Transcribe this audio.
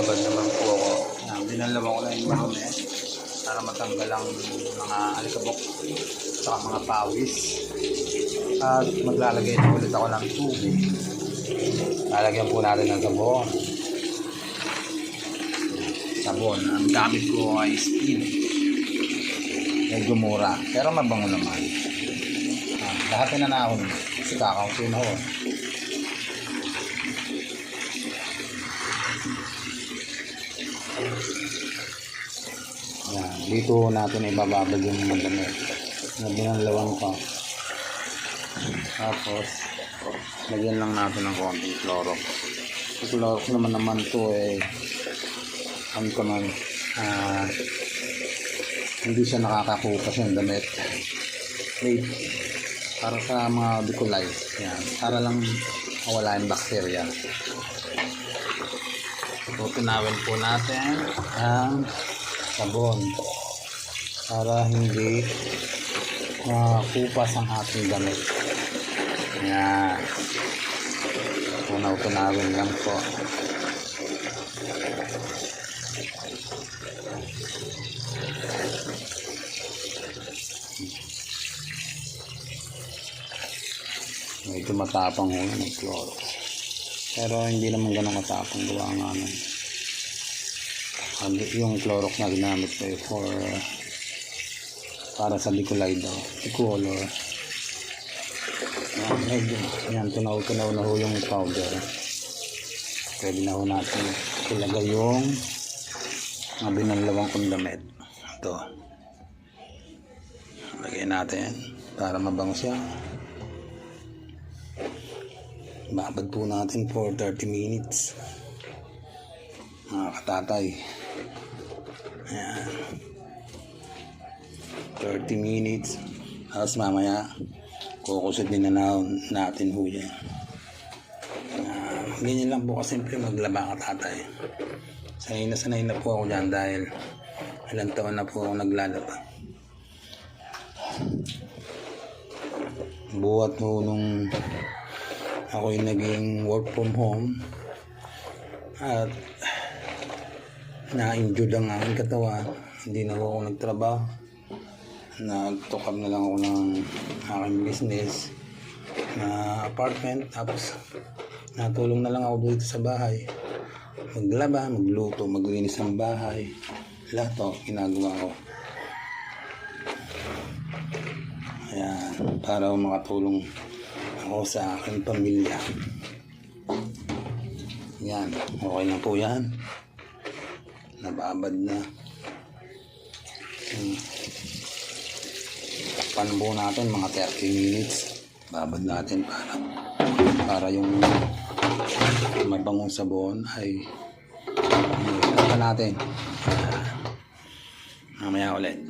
nagbabad naman po ako. Dinalawa ko lang yung marumi para matanggal ang mga alikabok at mga pawis. At maglalagay na ulit ako ng tubig. Lalagyan po natin ng sabon. Ang gamit ko ay Steel. Medyo mura, pero mabango naman. Lahat na nanahon. Kasi kakaunti na ho. Yan, dito natin ibababad yung mga damit. Binanlawan ko. Tapos, lagyan lang natin ng konting Clorox. Yung Clorox naman to hindi siya nakakakupas yung damit. Wait, para sa mga bikulay. Yan, para lang mawala yung bakterya. Tutunawin po natin ang sabon para hindi makupas ang ating damit. Yan. Tunaw-tunawin lang po. Medyo matapang ho yung Clorox. Pero hindi naman ganun matapang. Gawa nga nun. Yung Clorox na ginamit ko para sa bikulay daw. Color. Medyo yan, tunaw-tunaw na ho yung powder. Pwede na ho natin ilagay yung mga binanlawang kong damit. Ito. Lagay natin para mabango siya. Babad po natin for 30 minutes. Mga katatay. Ayan. 30 minutes. Tapos mamaya kukusot din na natin ho yan. Ganyan lang po kasimple maglaba katatay. Sanay na po ako dyan dahil ilang taon na po ako naglalaba. Buhat mo nung ako'y naging work from home at na-injured ang aking katawan. Hindi na ako nagtrabaho. Nag-took up na lang ako ng aking business na apartment. Tapos natulong na lang ako dito sa bahay. Maglaba, magluto, maglinis ng bahay. Lahat to ginagawa ko. Ayan, para makatulong ako sa aking pamilya. Yan, okay na po yan. Nababad na. Takpan po natin mga 30 minutes. Babad natin para yung mabangong sabon ay takpan natin. Mamaya ulit.